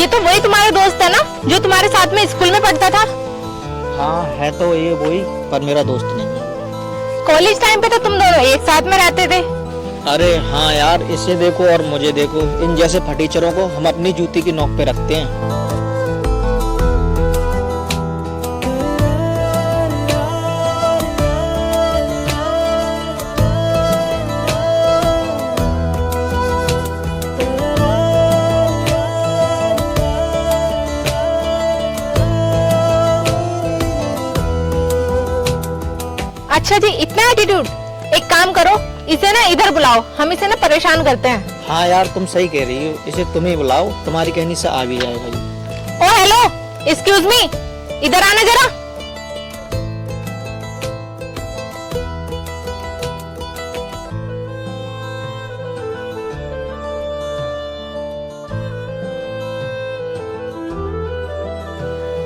ये तो वही तुम्हारा दोस्त है ना जो तुम्हारे साथ में स्कूल में पढ़ता था? हाँ है तो ये वही, पर मेरा दोस्त नहीं है। कॉलेज टाइम पे तो तुम दोनों एक साथ में रहते थे। अरे हाँ यार, इसे देखो और मुझे देखो, इन जैसे फटीचरों को हम अपनी जूती की नोक पे रखते हैं। अच्छा जी, इतना एटीट्यूड। एक काम करो, इसे ना इधर बुलाओ, हम इसे ना परेशान करते हैं। हाँ यार तुम सही कह रही हो, इसे तुम ही बुलाओ, तुम्हारी कहनी से आ भी जाएगा ये। ओ हेलो, एक्सक्यूज मी, इधर आना जरा।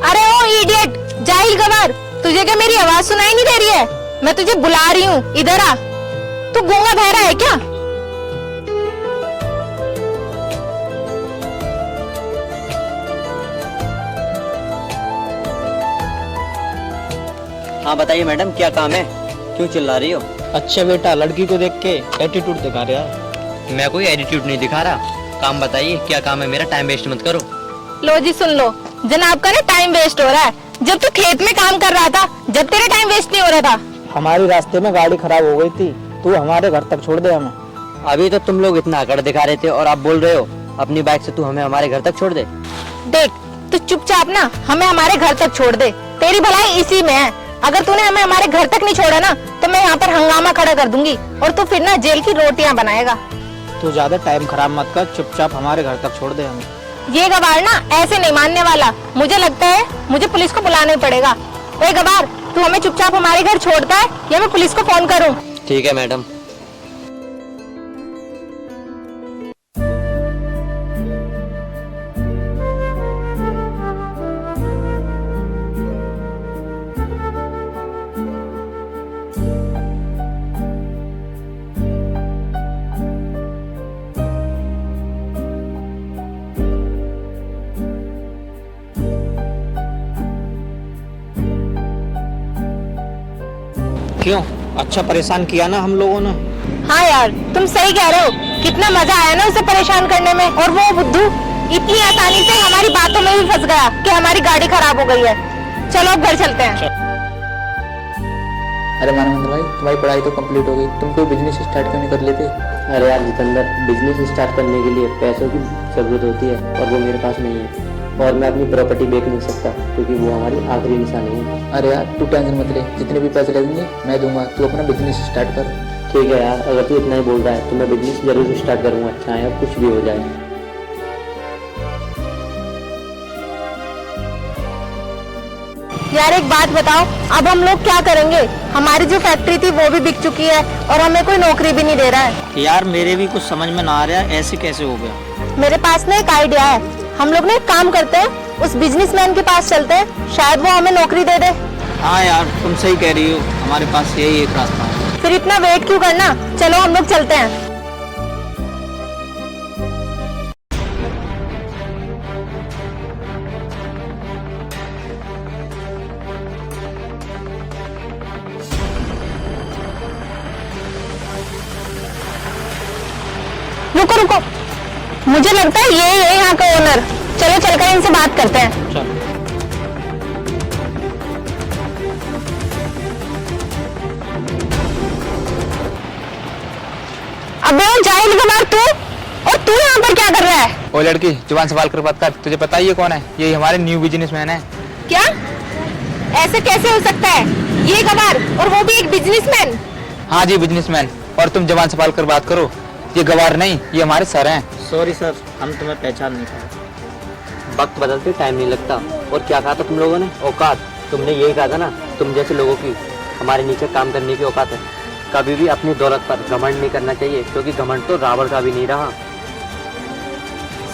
अरे ओ इडियट, जाहिल गवार, तुझे क्या मेरी आवाज सुनाई नहीं दे रही है? मैं तुझे बुला रही हूँ, इधर आ। तू गूंगा बहरा है क्या? हाँ बताइए मैडम, क्या काम है? क्यों चिल्ला रही हो? अच्छा बेटा, लड़की को देख के एटीट्यूड दिखा रहा है। मैं कोई एटीट्यूड नहीं दिखा रहा। काम बताइए, क्या काम है? मेरा टाइम वेस्ट मत करो। लो जी सुन लो, जनाब का ना टाइम वेस्ट हो रहा है। जब तू खेत में काम कर रहा था, जब तेरा टाइम वेस्ट नहीं हो रहा था। हमारी रास्ते में गाड़ी खराब हो गई थी, तू हमारे घर तक छोड़ दे हमें। अभी तो तुम लोग इतना अकड़ दिखा रहे थे और आप बोल रहे हो अपनी बाइक से तू हमें हमारे घर तक छोड़ दे। देख, तू चुपचाप ना हमें हमारे घर तक छोड़ दे, तेरी भलाई इसी में है। अगर तूने हमें हमारे घर तक नहीं छोड़ा ना, तो मैं यहाँ पर हंगामा खड़ा कर दूंगी और तू फिर ना जेल की रोटियां बनाएगा। तू ज्यादा टाइम खराब मत कर, चुपचाप हमारे घर तक छोड़ दे हमें। ये गवार ना ऐसे नहीं मानने वाला। मुझे लगता है मुझे पुलिस को बुलाना ही पड़ेगा। ओए गवार, तू हमें चुपचाप हमारे घर छोड़ता है या मैं पुलिस को फोन करूं? ठीक है मैडम। क्यों, अच्छा परेशान किया ना हम लोगों ने? हाँ यार, तुम सही कह रहे हो। कितना मजा आया ना उसे परेशान करने में। और वो बुद्धू इतनी आसानी से हमारी बातों में भी फंस गया कि हमारी गाड़ी खराब हो गई है। चलो अब घर चलते हैं। अरे मानवेंद्र भाई, तुम्हारी पढ़ाई तो कंप्लीट हो गई, तुम कोई बिजनेस स्टार्ट क्यों नहीं कर लेते? अरे यार जितेंद्र, बिजनेस स्टार्ट करने के लिए पैसों की जरूरत होती है और वो मेरे पास नहीं है। और मैं अपनी प्रॉपर्टी बेच नहीं सकता क्योंकि वो हमारी आखिरी निशानी है। अरे यार तू टेंशन मत ले, जितने भी पैसे लगेंगे मैं दूंगा, तू अपना बिजनेस स्टार्ट कर। ठीक है यार, अगर तू इतना ही बोल रहा है तो मैं बिजनेस जरूर स्टार्ट करूँगा, चाहे अब कुछ भी हो जाए। यार एक बात बताओ, अब हम लोग क्या करेंगे? हमारी जो फैक्ट्री थी वो भी बिक चुकी है और हमें कोई नौकरी भी नहीं दे रहा है। यार मेरे भी कुछ समझ में ना आ रहा है, ऐसे कैसे हो गया। मेरे पास ना एक आइडिया है। हम लोग ना एक काम करते हैं, उस बिजनेसमैन के पास चलते हैं, शायद वो हमें नौकरी दे दे। हाँ यार तुम सही कह रही हो, हमारे पास यही एक रास्ता है। फिर इतना वेट क्यों करना, चलो हम लोग चलते हैं। रुको रुको, मुझे लगता है ये है यहाँ का ओनर। चलो चलकर इनसे बात करते हैं। चलो। अबे जाहिल गवार, तू और तू यहाँ पर क्या कर रहा है? ओ लड़की, जुबान संभाल कर बात कर। तुझे पता ही है कौन है? ये हमारे न्यू बिजनेसमैन है। क्या? ऐसे कैसे हो सकता है? ये गवार और वो भी एक बिजनेसमैन? हाँ जी बिजनेसमैन, और तुम जुबान संभाल कर बात करो। ये गवार नहीं, ये हमारे सर हैं। सॉरी सर, हम तुम्हें पहचान नहीं पाए। वक्त बदलते टाइम नहीं लगता। और क्या कहा था तुम लोगों ने? औकात। तुमने यही कहा था ना, तुम जैसे लोगों की हमारे नीचे काम करने की औकात है। कभी भी अपनी दौलत पर घमंड नहीं करना चाहिए, क्योंकि घमंड तो रावण का भी नहीं रहा।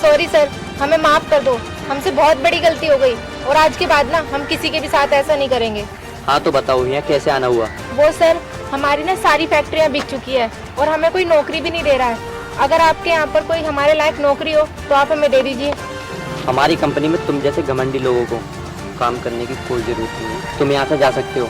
सॉरी सर, हमें माफ कर दो, हमसे बहुत बड़ी गलती हो गई और आज के बाद ना हम किसी के भी साथ ऐसा नहीं करेंगे। हाँ तो बताओ यहाँ कैसे आना हुआ? वो सर, हमारी ना सारी फैक्ट्रियाँ बिक चुकी है और हमें कोई नौकरी भी नहीं दे रहा है। अगर आपके यहाँ पर कोई हमारे लायक नौकरी हो तो आप हमें दे दीजिए। हमारी कंपनी में तुम जैसे घमंडी लोगों को काम करने की कोई ज़रूरत नहीं है। तुम यहाँ से जा सकते हो।